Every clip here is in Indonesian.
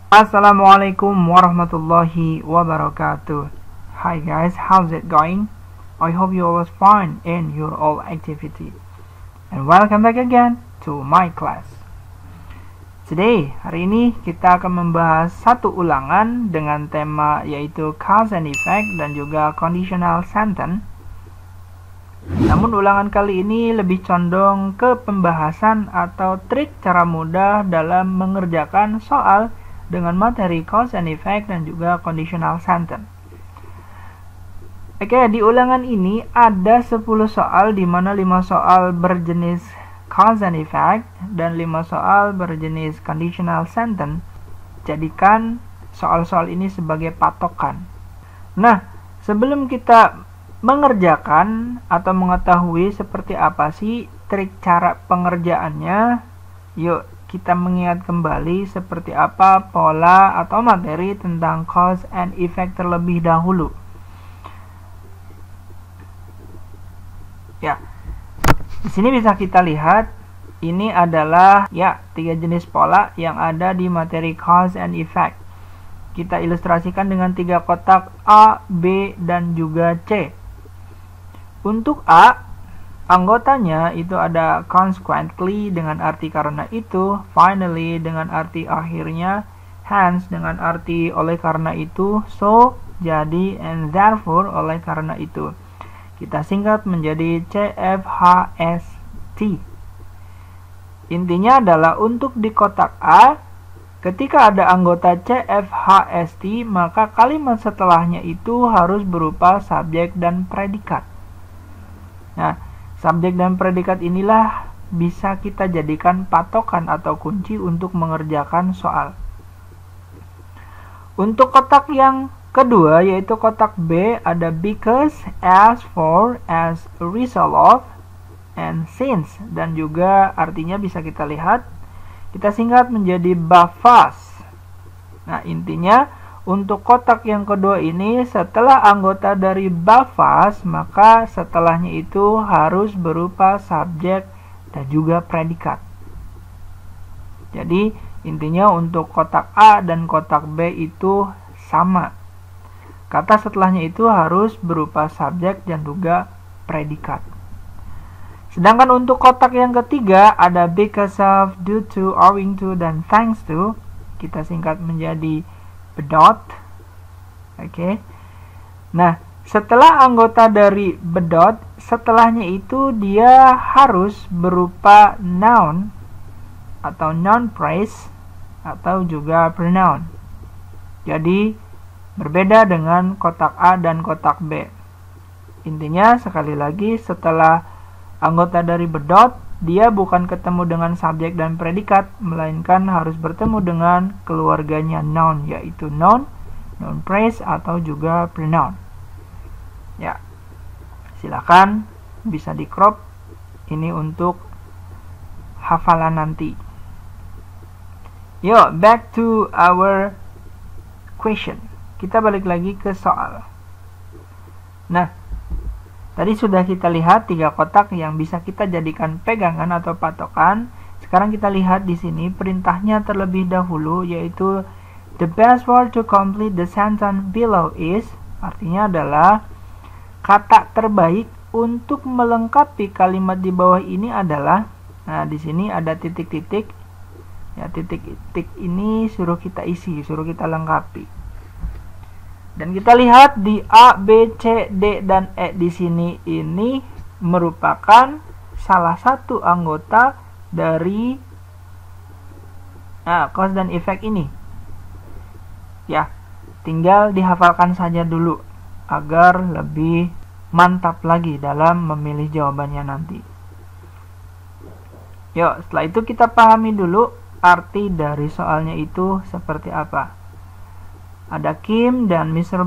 Assalamualaikum warahmatullahi wabarakatuh. Hi guys, how's it going? I hope you all was fine in your all activity. And welcome back again to my class. Today, hari ini kita akan membahas satu ulangan dengan tema yaitu cause and effect dan juga conditional sentence. Namun ulangan kali ini lebih condong ke pembahasan atau trik cara mudah dalam mengerjakan soal dengan materi cause and effect dan juga conditional sentence. Oke, di ulangan ini ada 10 soal di mana 5 soal berjenis cause and effect dan 5 soal berjenis conditional sentence. Jadikan soal-soal ini sebagai patokan. Nah, sebelum kita mengerjakan atau mengetahui seperti apa sih trik cara pengerjaannya, yuk kita mengingat kembali seperti apa pola atau materi tentang cause and effect terlebih dahulu. Ya, di sini bisa kita lihat ini adalah 3 jenis pola yang ada di materi cause and effect. Kita ilustrasikan dengan 3 kotak A, B, dan juga C. Untuk A, anggotanya itu ada consequently dengan arti karena itu, finally dengan arti akhirnya, hence dengan arti oleh karena itu, so jadi, and therefore oleh karena itu. Kita singkat menjadi CFHST. Intinya adalah untuk di kotak A, ketika ada anggota CFHST, maka kalimat setelahnya itu harus berupa subjek dan predikat. Nah, subjek dan predikat inilah bisa kita jadikan patokan atau kunci untuk mengerjakan soal. Untuk kotak yang kedua, yaitu kotak B, ada because, as, for, as, result of, and since. Dan juga artinya bisa kita lihat, kita singkat menjadi BAFAS. Nah, intinya untuk kotak yang kedua ini, setelah anggota dari BAFAS, maka setelahnya itu harus berupa subjek dan juga predikat. Jadi, intinya untuk kotak A dan kotak B itu sama. Kata setelahnya itu harus berupa subjek dan juga predikat. Sedangkan untuk kotak yang ketiga, ada because of, due to, owing to, dan thanks to. Kita singkat menjadi bedot. Oke. Nah, setelah anggota dari bedot, setelahnya itu dia harus berupa noun atau noun phrase atau juga pronoun. Jadi berbeda dengan kotak A dan kotak B. Intinya sekali lagi, setelah anggota dari bedot, dia bukan ketemu dengan subjek dan predikat, melainkan harus bertemu dengan keluarganya noun, yaitu noun phrase atau juga pronoun. Ya, silakan bisa di crop ini untuk hafalan nanti. Yuk, back to our question. Kita balik lagi ke soal. Nah, tadi sudah kita lihat 3 kotak yang bisa kita jadikan pegangan atau patokan. Sekarang kita lihat di sini perintahnya terlebih dahulu, yaitu the best word to complete the sentence below is, artinya adalah kata terbaik untuk melengkapi kalimat di bawah ini adalah. Nah, di sini ada titik-titik. Ya, titik-titik ini suruh kita isi, suruh kita lengkapi. Dan kita lihat di A, B, C, D, dan E di sini ini merupakan salah satu anggota dari cause dan effect ini. Ya, tinggal dihafalkan saja dulu agar lebih mantap lagi dalam memilih jawabannya nanti. Yuk, setelah itu kita pahami dulu arti dari soalnya itu seperti apa. Ada Kim dan Mr.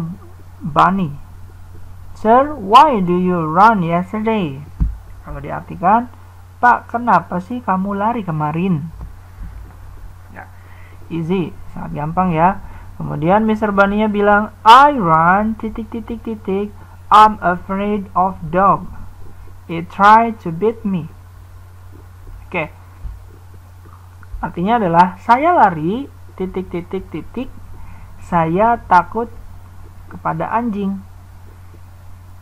Bunny. Sir, why do you run yesterday? Kalau diartikan, Pak, kenapa sih kamu lari kemarin? Ya, easy, sangat gampang ya. Kemudian Mr. Bunny-nya bilang, I run, I'm afraid of dog. It tried to beat me. Oke. Artinya adalah saya lari, titik titik titik, saya takut kepada anjing.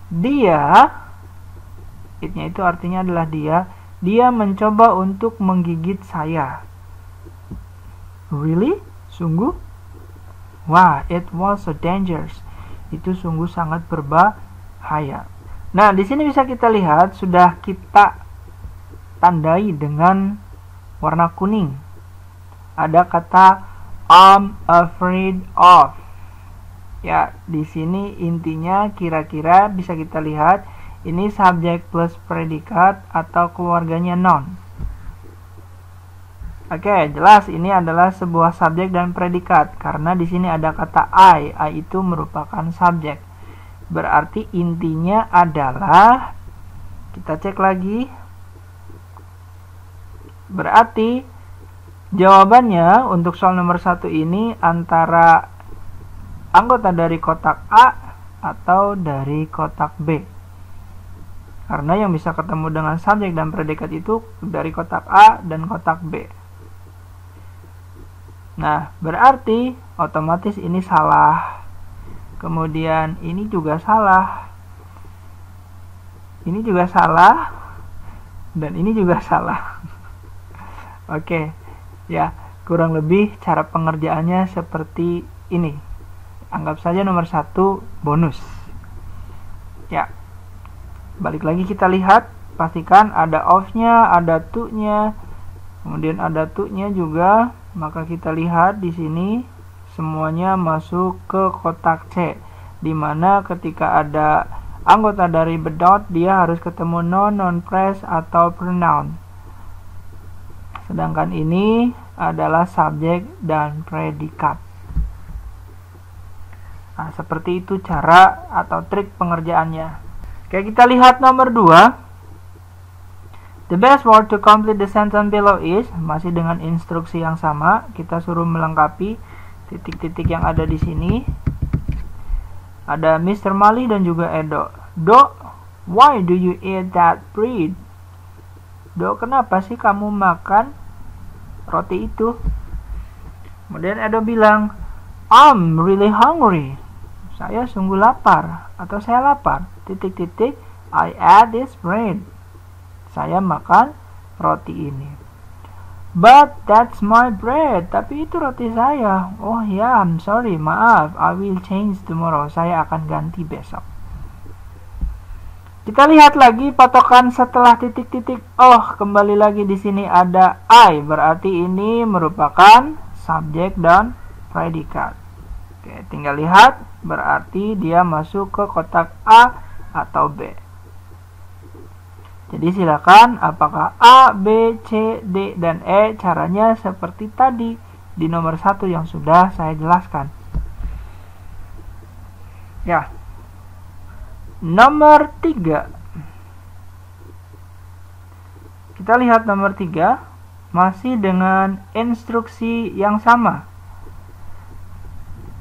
Dia, itnya itu artinya adalah dia mencoba untuk menggigit saya. Really? Sungguh? Wah, it was so dangerous. Itu sungguh sangat berbahaya. Nah, di sini bisa kita lihat sudah kita tandai dengan warna kuning. Ada kata I'm afraid of. Ya, di sini intinya kira-kira bisa kita lihat ini subjek plus predikat atau keluarganya noun. Oke, jelas ini adalah sebuah subjek dan predikat karena di sini ada kata I itu merupakan subjek. Berarti intinya adalah, kita cek lagi. Berarti jawabannya untuk soal nomor 1 ini antara anggota dari kotak A atau dari kotak B. Karena yang bisa ketemu dengan subjek dan predikat itu dari kotak A dan kotak B. Nah, berarti otomatis ini salah. Kemudian ini juga salah. Ini juga salah. Dan ini juga salah. Oke. Ya, kurang lebih cara pengerjaannya seperti ini. Anggap saja nomor 1 bonus. Ya. Balik lagi kita lihat, pastikan ada of-nya, ada to-nya. Kemudian ada to-nya juga. Maka kita lihat di sini semuanya masuk ke kotak C, di mana ketika ada anggota dari bedot dia harus ketemu noun, noun phrase atau pronoun. Sedangkan ini adalah subjek dan predikat. Nah, seperti itu cara atau trik pengerjaannya. Oke, kita lihat nomor 2. The best word to complete the sentence below is, masih dengan instruksi yang sama, kita suruh melengkapi titik-titik yang ada di sini. Ada Mr. Mali dan juga Edo. Do, why do you eat that bread? Do, kenapa sih kamu makan roti itu? Kemudian Edo bilang, I'm really hungry. Saya sungguh lapar atau saya lapar. Titik-titik, I ate this bread. Saya makan roti ini. But that's my bread. Tapi itu roti saya. Oh ya, I'm sorry, maaf. I will change tomorrow. Saya akan ganti besok. Kita lihat lagi patokan setelah titik-titik. Oh, kembali lagi di sini ada I. Berarti ini merupakan subjek dan predikat. Oke, tinggal lihat. Berarti dia masuk ke kotak A atau B. Jadi silakan apakah A, B, C, D, dan E caranya seperti tadi di nomor 1 yang sudah saya jelaskan. Ya. Nomor 3. Kita lihat nomor 3 masih dengan instruksi yang sama.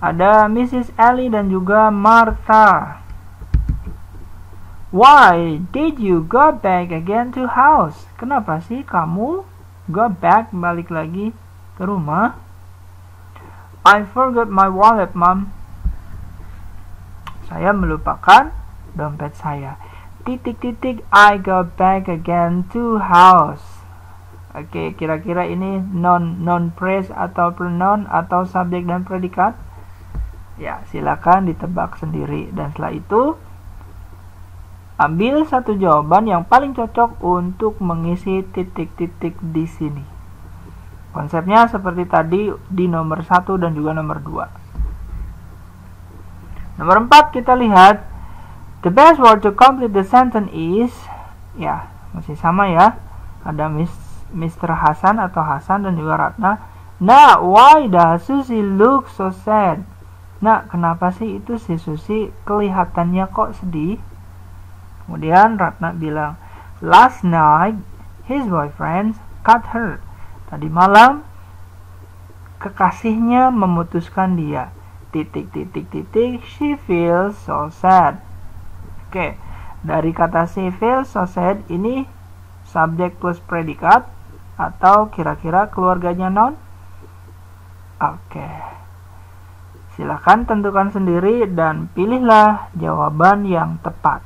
Ada Mrs. Ellie dan juga Martha. Why did you go back again to house? Kenapa sih kamu go back, balik lagi ke rumah? I forgot my wallet, Mom. Saya melupakan dompet saya. Titik-titik, I go back again to house. Oke, kira-kira ini non phrase atau pronoun atau subjek dan predikat? Ya, silakan ditebak sendiri. Dan setelah itu ambil satu jawaban yang paling cocok untuk mengisi titik-titik di sini. Konsepnya seperti tadi di nomor 1 dan juga nomor 2. Nomor 4 kita lihat. The best word to complete the sentence is, ya, masih sama ya. Ada Mr. Hasan atau Hasan dan juga Ratna. Nah, why does Susie look so sad? Nah, kenapa sih itu si Susie kelihatannya kok sedih? Kemudian Ratna bilang, last night his boyfriend cut her. Tadi malam kekasihnya memutuskan dia. Titik-titik-titik, she feels so sad. Oke, dari kata she feels so sad ini subjek plus predikat atau kira-kira keluarganya noun? Oke. Silakan tentukan sendiri dan pilihlah jawaban yang tepat.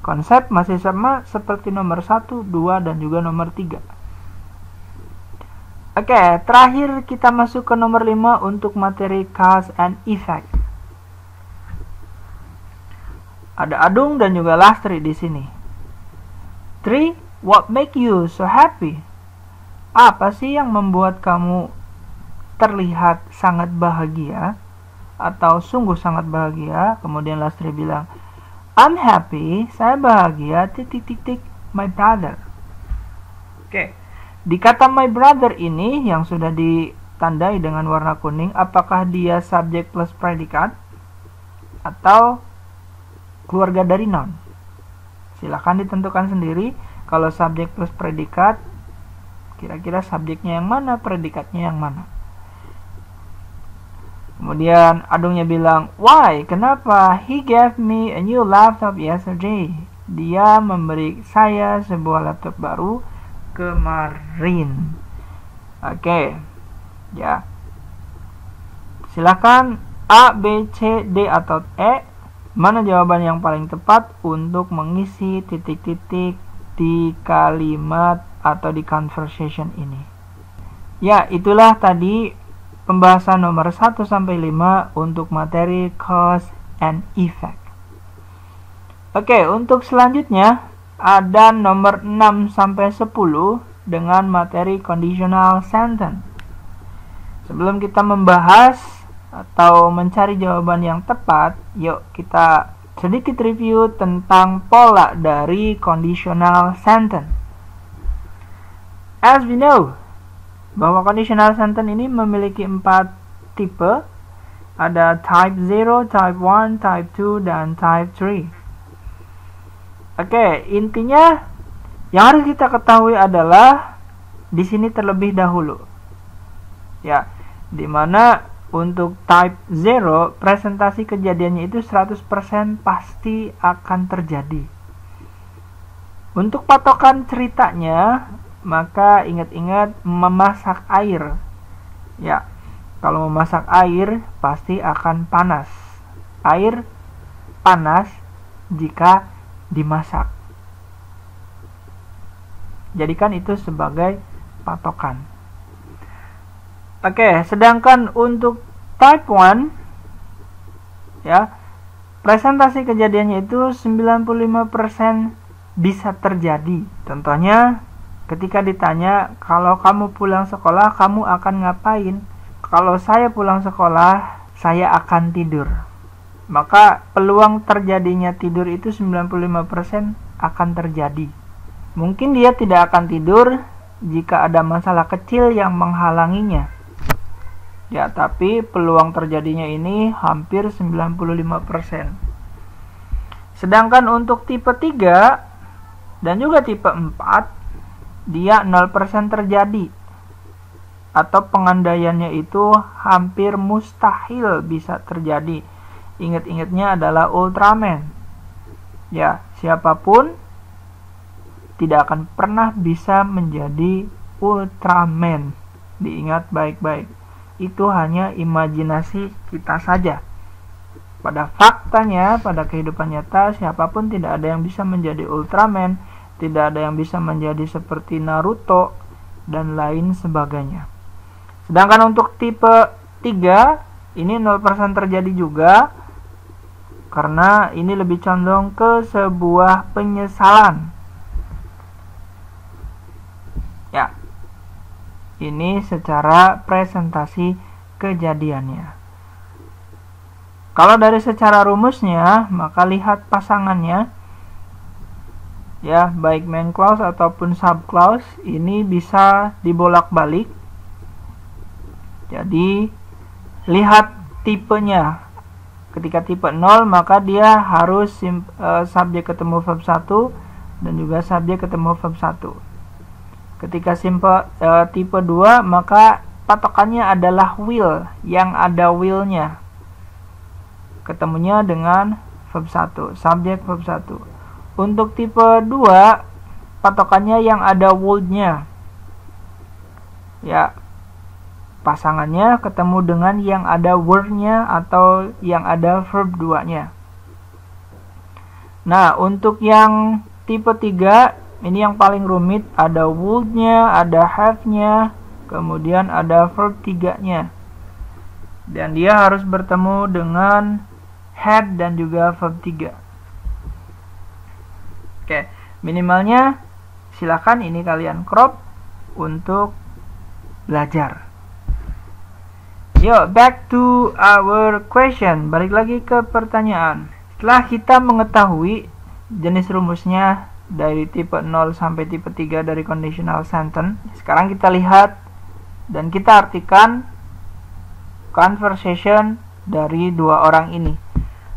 Konsep masih sama seperti nomor 1, 2, dan juga nomor 3. Oke, terakhir kita masuk ke nomor 5 untuk materi cause and effect. Ada Adung dan juga Lastri di sini. 3. What make you so happy? Apa sih yang membuat kamu terlihat sangat bahagia atau sungguh sangat bahagia? Kemudian Lastri bilang, I'm happy, saya bahagia, titik-titik, my brother. Oke, di kata my brother ini yang sudah ditandai dengan warna kuning, apakah dia subjek plus predikat atau keluarga dari noun? Silahkan ditentukan sendiri. Kalau subjek plus predikat, kira-kira subjeknya yang mana, predikatnya yang mana? Kemudian Adungnya bilang, why? Kenapa? He gave me a new laptop yesterday. Dia memberi saya sebuah laptop baru kemarin. Oke, ya. Silakan A, B, C, D, atau E. Mana jawaban yang paling tepat untuk mengisi titik-titik di kalimat atau di conversation ini? Ya, itulah tadi pembahasan nomor 1 sampai 5 untuk materi cause and effect. Oke, untuk selanjutnya ada nomor 6 sampai 10 dengan materi conditional sentence. Sebelum kita membahas atau mencari jawaban yang tepat, yuk kita sedikit review tentang pola dari conditional sentence. As we know, bahwa conditional sentence ini memiliki 4 tipe. Ada type 0, type 1, type 2, dan type 3. Oke, intinya yang harus kita ketahui adalah di sini terlebih dahulu. Ya, dimana untuk type 0, presentasi kejadiannya itu 100% pasti akan terjadi. Untuk patokan ceritanya, maka ingat-ingat memasak air. Ya, kalau memasak air pasti akan panas. Air panas jika dimasak. Jadikan itu sebagai patokan. Oke, sedangkan untuk type 1, ya, presentasi kejadiannya itu 95% bisa terjadi. Contohnya, ketika ditanya, kalau kamu pulang sekolah, kamu akan ngapain? Kalau saya pulang sekolah, saya akan tidur. Maka peluang terjadinya tidur itu 95% akan terjadi. Mungkin dia tidak akan tidur jika ada masalah kecil yang menghalanginya. Ya, tapi peluang terjadinya ini hampir 95%. Sedangkan untuk tipe 3 dan juga tipe 4, dia 0% terjadi. Atau pengandaiannya itu hampir mustahil bisa terjadi. Ingat-ingatnya adalah Ultraman. Ya, siapapun tidak akan pernah bisa menjadi Ultraman. Diingat baik-baik. Itu hanya imajinasi kita saja. Pada faktanya, pada kehidupan nyata, siapapun tidak ada yang bisa menjadi Ultraman, tidak ada yang bisa menjadi seperti Naruto, dan lain sebagainya. Sedangkan untuk tipe 3, ini 0% terjadi juga, karena ini lebih condong ke sebuah penyesalan. Ya, ini secara presentasi kejadiannya. Kalau dari secara rumusnya, maka lihat pasangannya. Ya, baik main clause ataupun sub clause ini bisa dibolak-balik. Jadi, lihat tipenya. Ketika tipe 0, maka dia harus subjek ketemu verb 1 dan juga subjek ketemu verb 1. Ketika tipe 2, maka patokannya adalah will, yang ada will-nya. Ketemunya dengan verb 1, subjek verb 1. Untuk tipe 2, patokannya yang ada would-nya. Ya. pasangannya ketemu dengan yang ada word-nya atau yang ada verb 2-nya. Nah, untuk yang tipe 3, ini yang paling rumit, ada would-nya, ada have-nya, kemudian ada verb 3-nya. Dan dia harus bertemu dengan had dan juga verb 3. Oke, minimalnya silakan ini kalian crop untuk belajar. Yuk, back to our question. Balik lagi ke pertanyaan. Setelah kita mengetahui jenis rumusnya dari tipe 0 sampai tipe 3 dari conditional sentence, sekarang kita lihat dan kita artikan conversation dari dua orang ini.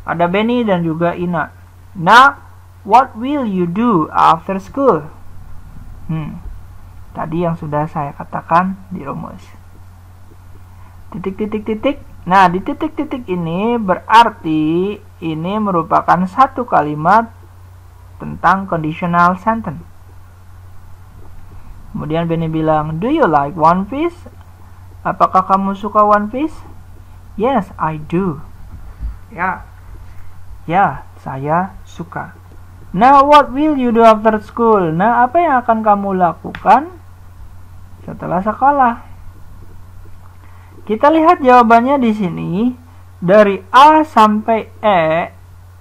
Ada Benny dan juga Ina. Now, what will you do after school? Tadi yang sudah saya katakan di rumus. Titik-titik-titik. Nah, di titik-titik ini berarti ini merupakan satu kalimat tentang conditional sentence. Kemudian Benny bilang, do you like One Piece? Apakah kamu suka One Piece? Yes, I do. Ya, saya suka. Now, what will you do after school? Nah, apa yang akan kamu lakukan setelah sekolah? Kita lihat jawabannya di sini. Dari A sampai E,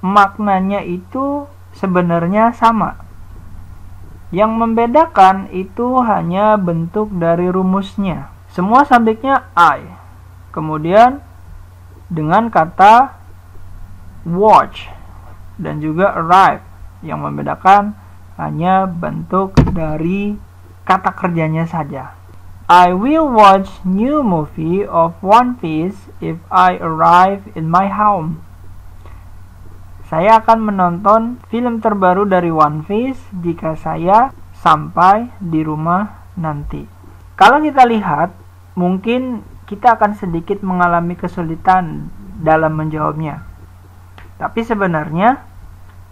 maknanya itu sebenarnya sama. Yang membedakan itu hanya bentuk dari rumusnya. Semua subjeknya I. Kemudian dengan kata watch dan juga arrive. Yang membedakan hanya bentuk dari kata kerjanya saja. I will watch new movie of One Piece if I arrive in my home. Saya akan menonton film terbaru dari One Piece jika saya sampai di rumah nanti. Kalau kita lihat, mungkin kita akan sedikit mengalami kesulitan dalam menjawabnya. Tapi sebenarnya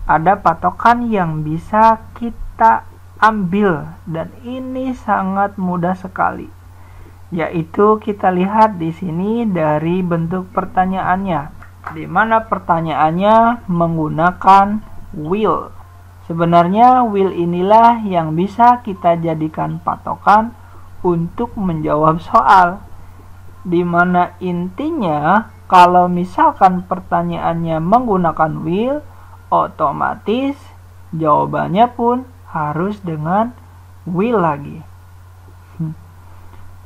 ada patokan yang bisa kita ambil dan ini sangat mudah sekali. Yaitu kita lihat di sini dari bentuk pertanyaannya, di mana pertanyaannya menggunakan will. Sebenarnya will inilah yang bisa kita jadikan patokan untuk menjawab soal. Di mana intinya kalau misalkan pertanyaannya menggunakan will, otomatis jawabannya pun harus dengan will lagi.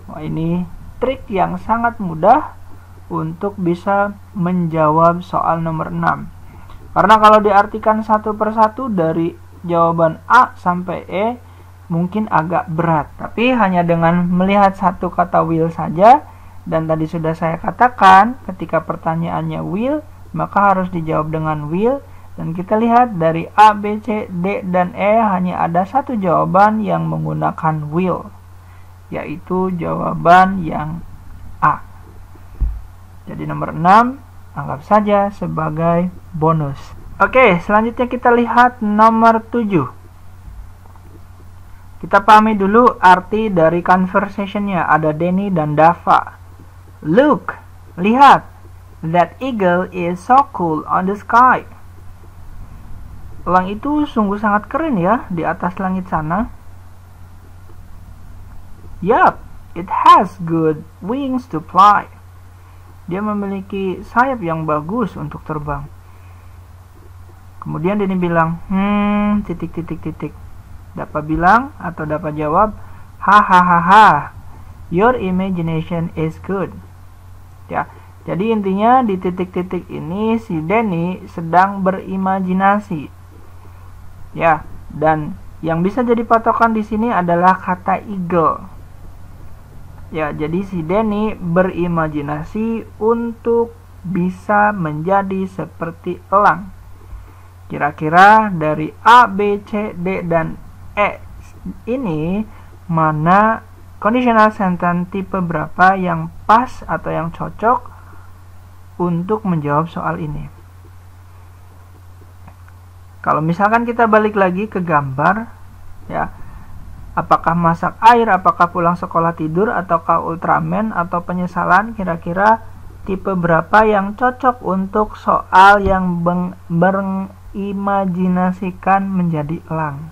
Wah, ini trik yang sangat mudah untuk bisa menjawab soal nomor 6. Karena kalau diartikan satu persatu dari jawaban A sampai E mungkin agak berat. Tapi hanya dengan melihat satu kata will saja, dan tadi sudah saya katakan ketika pertanyaannya will, maka harus dijawab dengan will. Dan kita lihat dari A, B, C, D, dan E hanya ada satu jawaban yang menggunakan will, yaitu jawaban yang A. Jadi nomor 6 anggap saja sebagai bonus. Oke, selanjutnya kita lihat nomor 7. Kita pahami dulu arti dari conversationnya. Ada Denny dan Dava. Look, lihat, that eagle is so cool on the sky. Elang itu sungguh sangat keren ya di atas langit sana. Yup, it has good wings to fly. Dia memiliki sayap yang bagus untuk terbang. Kemudian Denny bilang, titik. Dava bilang atau Dava jawab, hahaha, your imagination is good. Ya, jadi intinya di titik-titik ini si Denny sedang berimajinasi. Ya, dan yang bisa jadi patokan di sini adalah kata eagle. Ya, jadi si Denny berimajinasi untuk bisa menjadi seperti elang. Kira-kira dari A, B, C, D, dan E ini mana conditional sentence tipe berapa yang pas atau yang cocok untuk menjawab soal ini? Kalau misalkan kita balik lagi ke gambar, ya, Apakah masak air, apakah pulang sekolah tidur, ataukah Ultraman, atau penyesalan? Kira-kira tipe berapa yang cocok untuk soal yang berimajinasikan menjadi elang?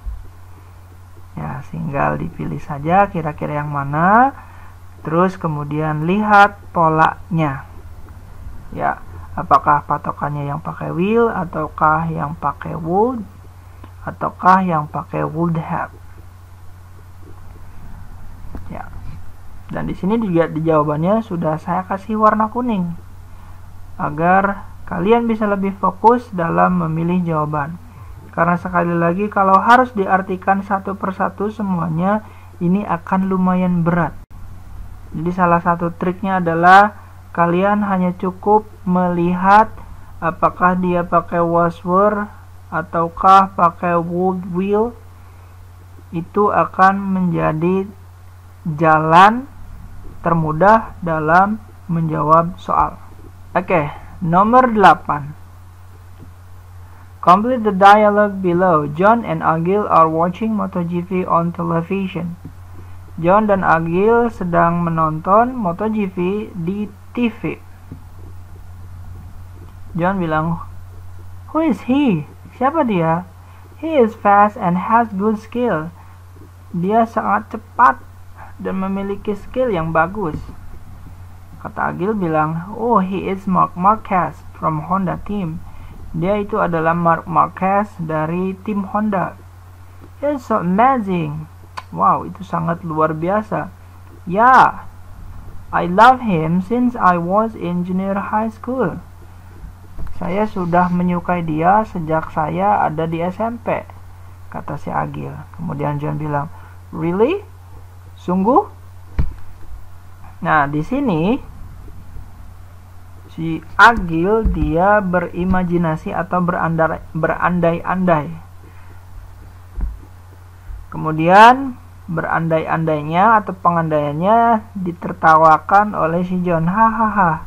Ya, tinggal dipilih saja kira-kira yang mana. Terus kemudian lihat polanya. Ya, apakah patokannya yang pakai will, ataukah yang pakai would, ataukah yang pakai would have? Ya. Dan di sini juga di jawabannya sudah saya kasih warna kuning agar kalian bisa lebih fokus dalam memilih jawaban. Karena sekali lagi kalau harus diartikan satu persatu semuanya, ini akan lumayan berat. Jadi salah satu triknya adalah kalian hanya cukup melihat apakah dia pakai was were ataukah pakai would will. Itu akan menjadi jalan termudah dalam menjawab soal. Oke, nomor 8. Complete the dialogue below. John and Agil are watching MotoGP on television. John dan Agil sedang menonton MotoGP di TV. John bilang, "Who is he?" Siapa dia? "He is fast and has good skill." Dia sangat cepat dan memiliki skill yang bagus. Kata Agil bilang, "Oh, he is Marc Marquez from Honda team." Dia itu adalah Marc Marquez dari tim Honda. "It's so amazing." Wow, itu sangat luar biasa. "Yeah, I love him since I was in junior high school." Saya sudah menyukai dia sejak saya ada di SMP, kata si Agil. Kemudian John bilang, "Really? Sungguh?" Nah, di sini si Agil dia berimajinasi atau berandai-andai. Kemudian berandai-andainya atau pengandaiannya ditertawakan oleh si John. "Hahaha,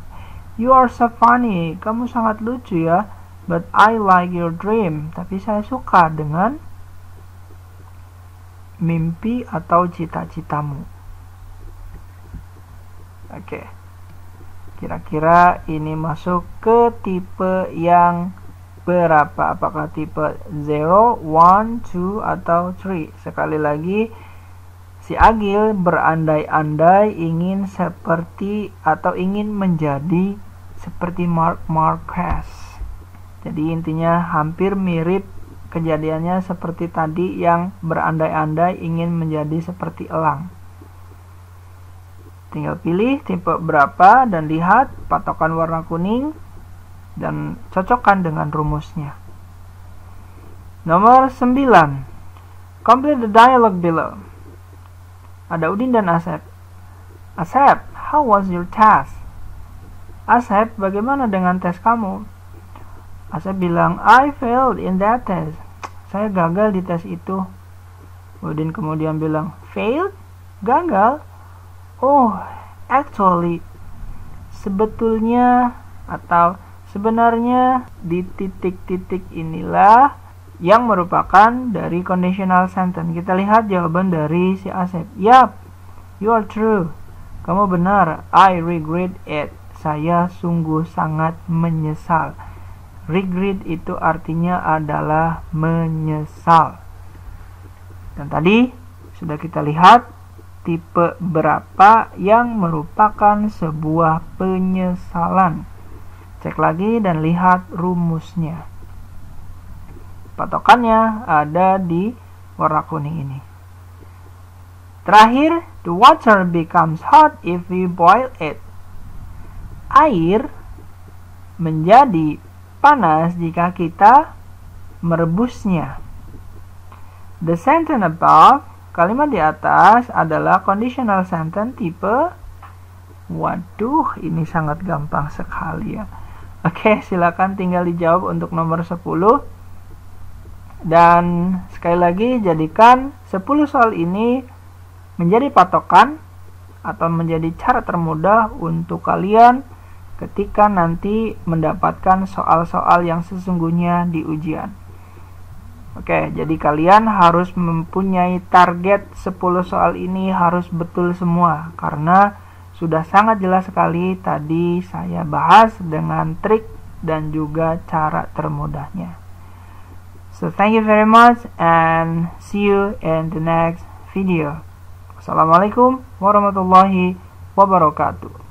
you are so funny. Kamu sangat lucu ya. But I like your dream." Tapi saya suka dengan mimpi atau cita-citamu. Oke. Kira-kira ini masuk ke tipe yang berapa? Apakah tipe 0, 1, 2, atau 3? Sekali lagi, si Agil berandai-andai ingin seperti atau ingin menjadi seperti Marc Marquez. Jadi intinya hampir mirip kejadiannya seperti tadi yang berandai-andai ingin menjadi seperti elang. Tinggal pilih tipe berapa dan lihat patokan warna kuning dan cocokkan dengan rumusnya. Nomor 9. Complete the dialogue below. Ada Udin dan Asep. "Asep, how was your test?" "Asep, bagaimana dengan tes kamu?" Asep bilang, "I failed in that test." Saya gagal di tes itu. Udin kemudian bilang, "Failed? Gagal? Oh, actually, sebetulnya atau sebenarnya di titik-titik inilah yang merupakan dari conditional sentence." Kita lihat jawaban dari si Asep. "Yup, you are true." Kamu benar. "I regret it." Saya sungguh sangat menyesal. Regret itu artinya adalah menyesal. Dan tadi sudah kita lihat tipe berapa yang merupakan sebuah penyesalan. Cek lagi dan lihat rumusnya. Patokannya ada di warna kuning ini. Terakhir, the water becomes hot if we boil it. Air menjadi panas jika kita merebusnya. The sentence above, kalimat di atas adalah conditional sentence tipe. Waduh, ini sangat gampang sekali ya. Oke, silakan tinggal dijawab untuk nomor 10. Dan sekali lagi jadikan 10 soal ini menjadi patokan atau menjadi cara termudah untuk kalian ketika nanti mendapatkan soal-soal yang sesungguhnya di ujian. Oke, jadi kalian harus mempunyai target 10 soal ini harus betul semua, karena sudah sangat jelas sekali tadi saya bahas dengan trik dan juga cara termudahnya. So thank you very much and see you in the next video. Assalamualaikum warahmatullahi wabarakatuh.